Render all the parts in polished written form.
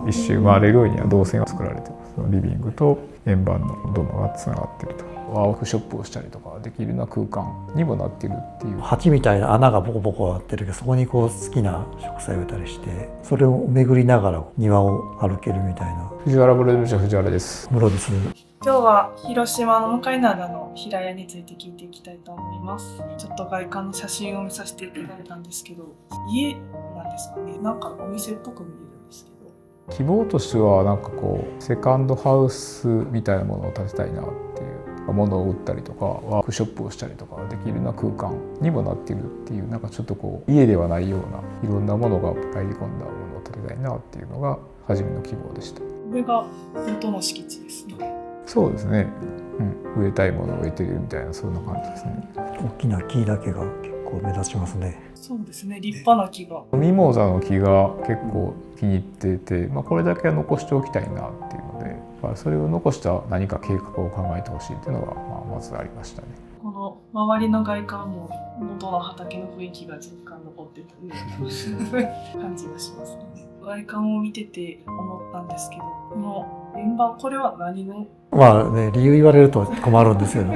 一周回れるようには動線が作られてます。リビングと円盤の土間がつながっていると、ワークショップをしたりとかできるような空間にもなっているっていう。鉢みたいな穴がボコボコあってるけど、そこにこう好きな植栽を植えたりして、それを巡りながら庭を歩けるみたいな。藤原ブロデル社藤原です。室です。今日は広島の向灘の平屋について聞いていきたいと思います。ちょっと外観の写真を見させていただいたんですけど、家なんですかね。なんかお店っぽく見えるんですけど。希望としてはなんかこうセカンドハウスみたいなものを建てたいなっていう、物を売ったりとかワークショップをしたりとかできるような空間にもなっているっていう、なんかちょっとこう家ではないようないろんなものが入り込んだものを建てたいなっていうのが初めの希望でした。上が元の敷地ですね。そうですね、植えたいものを植えてるみたいな、そんな感じですね。大きな木だけが結構目立ちますね。そうですね、立派な木が。ミモザの木が結構気に入ってて、これだけは残しておきたいなっていうので、それを残した何か計画を考えてほしいっていうのがまずありましたね。この周りの外観も元の畑の雰囲気が若干残ってた感じがしますね。外観を見てて思ったんですけど、この円盤、これは何の？理由言われると困るんですけど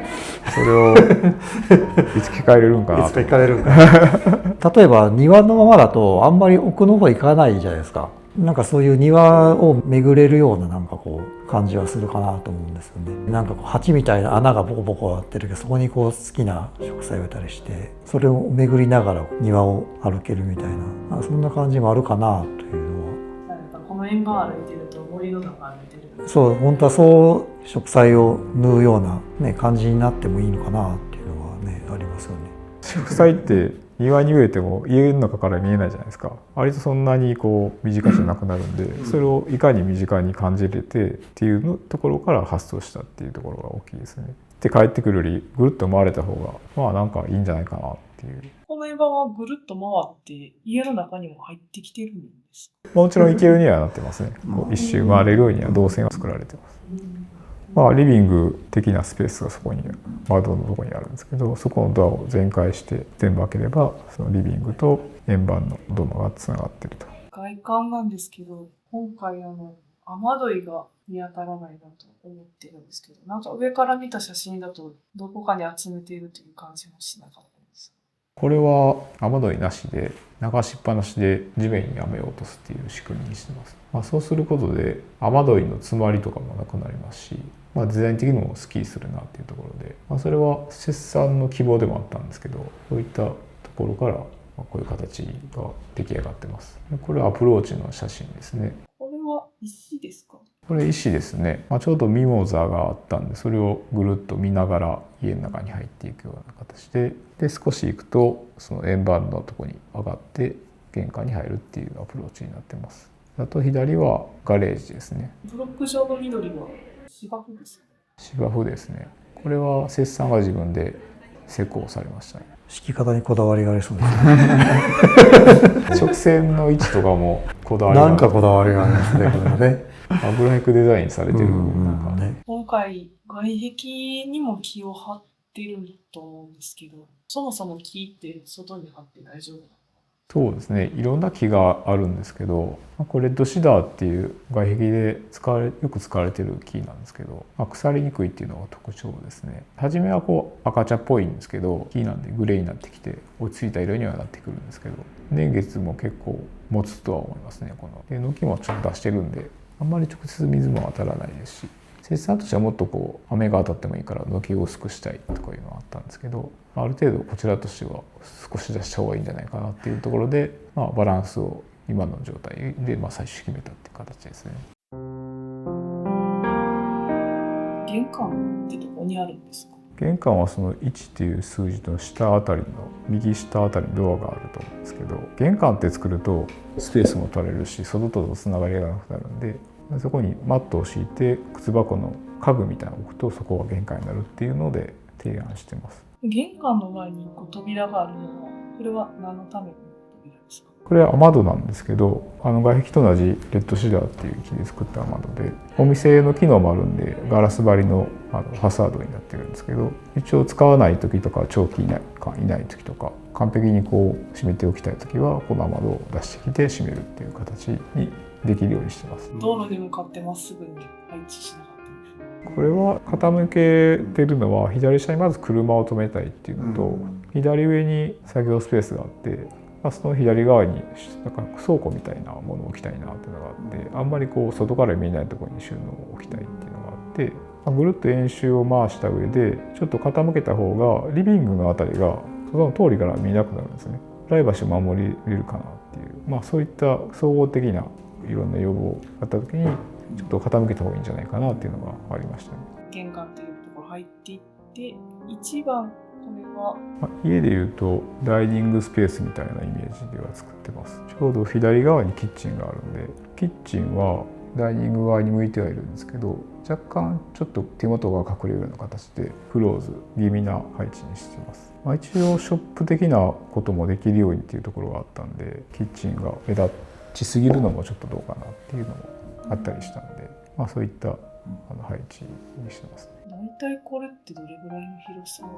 それをいつ聞かれるんかな。いつか聞かれるんかな例えば庭のままだとあんまり奥の方行かないじゃないですか。なんかそういう庭を巡れるようななんかこう感じはするかなと思うんですよね。なんかこう鉢みたいな穴がボコボコあってるけど、そこにこう好きな植栽を植えたりして、それを巡りながら庭を歩けるみたいな、そんな感じもあるかなというのは。この円盤歩いてると森の中歩いてる。そう、本当はそう植栽を縫うような、感じになってもいいのかなっていうのはね、ありますよね。植栽って庭に植えても家の中から見えないじゃないですか。割とそんなにこう身近じゃなくなるんで、それをいかに身近に感じれてっていうところから発想したっていうところが大きいですね。で帰ってくるよりぐるっと回れた方がなんかいいんじゃないかなっていう。この円盤はぐるっと回って家の中にも入ってきてるんですか？もちろん行けるにはなってますね。こう一周回れるようには動線が作られてます。リビング的なスペースがそこに窓のところにあるんですけど、そこのドアを全開して全部開ければそのリビングと円盤の土間がつながっていると。外観なんですけど、今回雨どいが見当たらないなと思ってるんですけど、なんか上から見た写真だとどこかに集めているという感じもしなかったです。これは雨どいなしで流しっぱなしで地面に雨を落とすっていう仕組みにしてます。そうすることで雨どいの詰まりとかもなくなりますし、デザイン的にもスッキリするなっていうところで、それは切算の希望でもあったんですけど、そういったところからこういう形が出来上がってます。これはアプローチの写真ですね。これは石ですか？これ石ですね。ちょうどミモザがあったんで、それをぐるっと見ながら家の中に入っていくような形で、少し行くとその円盤のところに上がって玄関に入るっていうアプローチになってます。あと左はガレージですね。ブロック状の緑は芝生ですか？芝生ですね。これは切さんが自分で施工されましたね。敷き方にこだわりがありそうですね直線の位置とかもこだわりがなんかこだわりがありますね、これね。グラフィックデザインされてる、今回外壁にも木を張ってると思うんですけど、そもそも木って外に張って大丈夫？そうですね、いろんな木があるんですけど、これレッドシダーっていう外壁でよく使われてる木なんですけど、腐りにくいっていうのが特徴ですね。初めは赤茶っぽいんですけど、木なんでグレーになってきて落ち着いた色にはなってくるんですけど、年月も結構持つとは思いますね。この手の木もちょっと出してるんで、あんまり直接水も当たらないですし、切断としてはもっと雨が当たってもいいから軒を薄くしたいとかいうのがあったんですけど、ある程度こちらとしては少し出した方がいいんじゃないかなっていうところで、バランスを今の状態で最終決めたっていう形ですね。玄関ってどこにあるんですか？玄関はその1っていう数字の下あたりの右下あたりにドアがあると思うんですけど、玄関って作るとスペースも取れるし外とのつながりがなくなるんで、そこにマットを敷いて靴箱の家具みたいなのを置くとそこが玄関になるっていうので提案してます。玄関の前に扉があるのは、これは何のための扉ですか？これは雨窓なんですけど、外壁と同じレッドシダーっていう木で作った雨窓で、お店の機能もあるんでガラス張りのファサードになってるんですけど、一応使わない時とか長期いない時とか完璧に閉めておきたい時はこの雨窓を出してきて閉めるっていう形にできるようにしてます。道路に向かってまっすぐに配置しなかったんです。これは傾けてるのは左下にまず車を止めたいっていうのと、左上に作業スペースがあって、その左側になんか倉庫みたいなものを置きたいなっていうのがあって、あんまりこう外から見えないところに収納を置きたいっていうのがあって、ぐるっと円周を回した上でちょっと傾けた方がリビングのあたりがその通りから見えなくなるんですね。プライバシーを守れるかなっていう、そういった総合的ないろんな要望があった時にちょっと傾けた方がいいんじゃないかなっていうのがありましたね。玄関っていうところ入っていって、一番これは、家でいうとダイニングスペースみたいなイメージでは作ってます。ちょうど左側にキッチンがあるんで、キッチンはダイニング側に向いてはいるんですけど、若干ちょっと手元が隠れるような形でクローズ気味な配置にしてます。一応ショップ的なこともできるようにっていうところがあったんで、キッチンが目立ちすぎるのもちょっとどうかなっていうのもあったりしたんで、そういった配置にしてますね。大体これってどれぐらいの広さを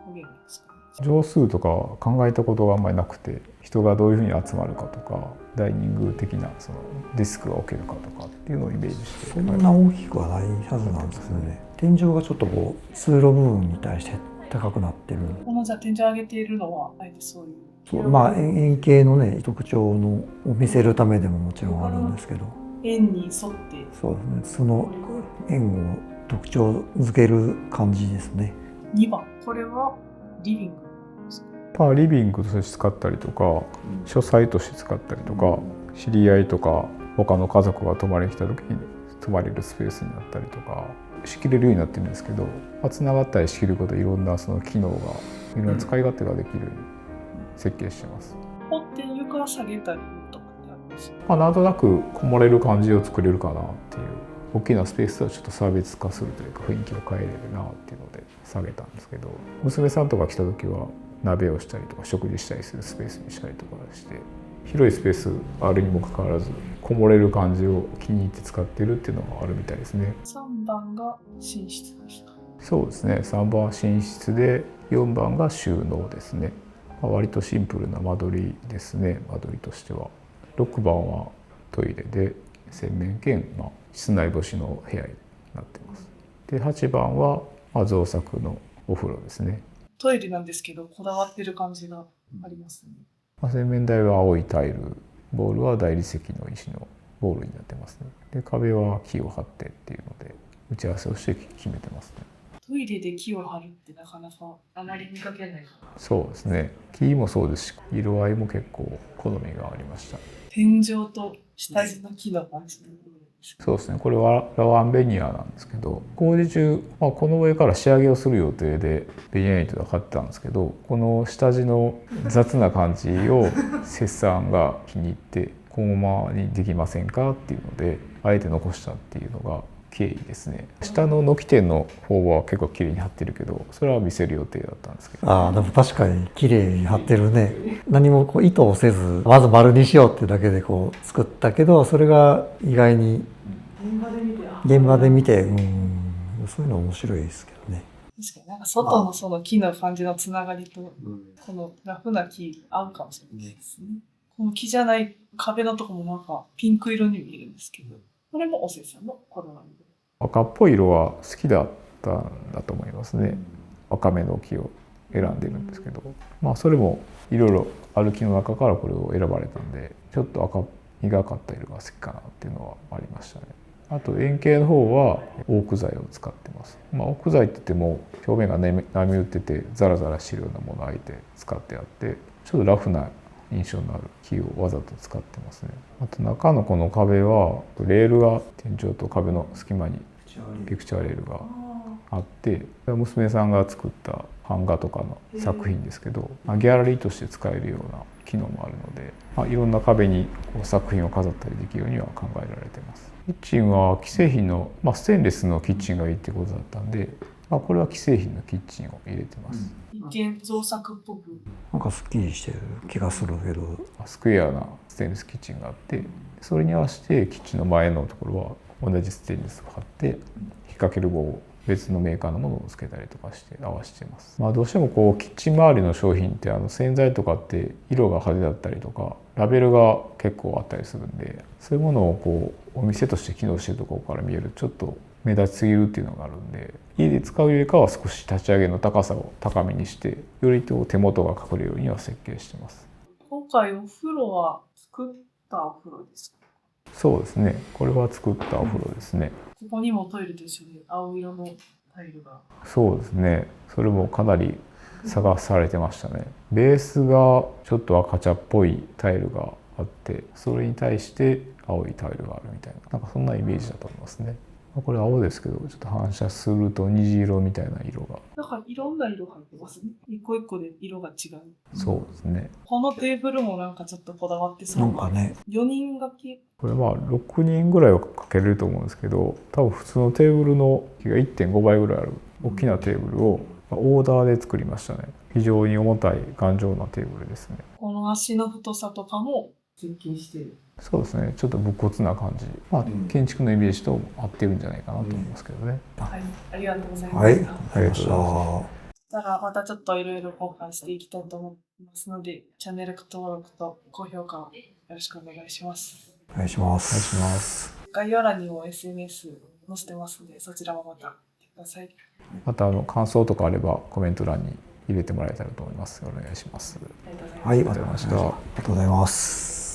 加減ですかね。畳数とか考えたことがあんまりなくて、人がどういうふうに集まるかとか、ダイニング的なそのディスクが置けるかとかっていうのをイメージして、そんな大きくはないはずなんですよね。天井がちょっとこう通路部分に対して高くなってる。このじゃあ天井上げているのはあえてそういう円形のね特徴のを見せるためでももちろんあるんですけど、円に沿って、そうですね、その円を特徴づける感じですね。2番これはリビングですか。リビングとして使ったりとか、書斎として使ったりとか、知り合いとか他の家族が泊まりに来た時に泊まれるスペースになったりとか仕切れるようになってるんですけど、つながったり仕切ることでいろんなその機能がいろんな使い勝手ができるように設計してます。ここって床下げたりとかってあるんですか。なんとなくこもれる感じを作れるかなっていう、大きなスペースはちょっと差別化するというか雰囲気を変えれるなっていうので下げたんですけど、娘さんとか来た時は鍋をしたりとか食事したりするスペースにしたりとかして、広いスペースあるにもかかわらずこもれる感じを気に入って使ってるっていうのがあるみたいですね。3番が寝室ですか。そうですね、3番は寝室で4番が収納ですね。割とシンプルな間取りですね。間取りとしては6番はトイレで洗面兼、室内干しの部屋になってます。で8番は造作のお風呂ですね。トイレなんですけどこだわってる感じがありますね。洗面台は青いタイル、ボールは大理石の石のボールになってますね。で壁は木を張ってっていうので打ち合わせをして決めてますね。トイレで木を張るってなかなかあまり見かけない。そうですね、木もそうですし色合いも結構好みがありました。天井と下地の木の感じ。そうですね、これはラワンベニヤなんですけど、工事中、この上から仕上げをする予定でベニヤ糸が買ってたんですけど、この下地の雑な感じを摂さんが気に入ってこのままにできませんかっていうのであえて残したっていうのが経緯ですね。下の軒天の方は結構綺麗に貼ってるけど、それは見せる予定だったんですけど。でも確かに綺麗に貼ってるね。何もこう意図をせずまず丸にしようってだけでこう作ったけど、それが意外に現場で見てそういうの面白いですけどね。確かになんか外のその木の感じのつながりとこのラフな木合うかもしれないですね。この木じゃない壁のとこもなんかピンク色に見えるんですけど、これもおせさんのこだわりで。赤っぽい色は好きだったんだと思いますね。赤めの木を選んでるんですけど、それもいろいろある木の中からこれを選ばれたんで、ちょっと赤苦かった色が好きかなっていうのはありましたね。あと円形の方はオーク材を使ってます。オーク材って言っても表面が波打っててザラザラしてるようなものをあえて使ってあって、ちょっとラフな印象のある木をわざと使ってますね。あと中のこの壁はレールが天井と壁の隙間にピクチャーレールがあって、娘さんが作った版画とかの作品ですけど、ギャラリーとして使えるような機能もあるので、いろんな壁にこう作品を飾ったりできるようには考えられてます。キッチンは既製品の、ステンレスのキッチンがいいってことだったんで、これは既製品のキッチンを入れてます。一見造作っぽくなんかすっきりしてる気がするけど、スクエアなステンレスキッチンがあって、それに合わせてキッチンの前のところは同じステンレスを貼って引っ掛ける棒を別のメーカーのものをつけたりとかして合わせてます。どうしてもこうキッチン周りの商品って洗剤とかって色が派手だったりとかラベルが結構あったりするんで、そういうものをこうお店として機能してるところから見えるちょっと目立ちすぎるっていうのがあるんで、家で使うよりかは少し立ち上げの高さを高めにしてより手元が隠れるようには設計してます。今回お風呂は作ったお風呂ですか？そうですね、これは作ったお風呂ですね。ここにもトイレと一緒に青色のタイルが。そうですね、それもかなり探されてましたね。ベースがちょっと赤茶っぽいタイルがあって、それに対して青いタイルがあるみたいな、なんかそんなイメージだと思いますね。これ青ですけど、ちょっと反射すると虹色みたいな色が。なんかいろんな色入ってますね。一個一個で色が違う。そうですね。このテーブルもなんかちょっとこだわってそうなんかね、 4人掛け。これまあ6人ぐらいはかけれると思うんですけど、多分普通のテーブルの木が 1.5 倍ぐらいある大きなテーブルをオーダーで作りましたね。非常に重たい頑丈なテーブルですね。この足の太さとかも設計してる。そうですね、ちょっと武骨な感じ、まあ、建築のイメージと合ってるんじゃないかなと思いますけどね。はい、ありがとうございまはい、した。ありがとうございまだからまたちょっといろいろ交換していきたいと思いますので、チャンネル登録と高評価をよろしくお願いします。す。お願いしまお願いす。します。概要欄にも SNS 載せてますので、そちらもまた見てください。また感想とかあればコメント欄に入れてもらえたらと思います。お願いします。ありがとうございます。はい、ありがとうございました。ありがとうございます。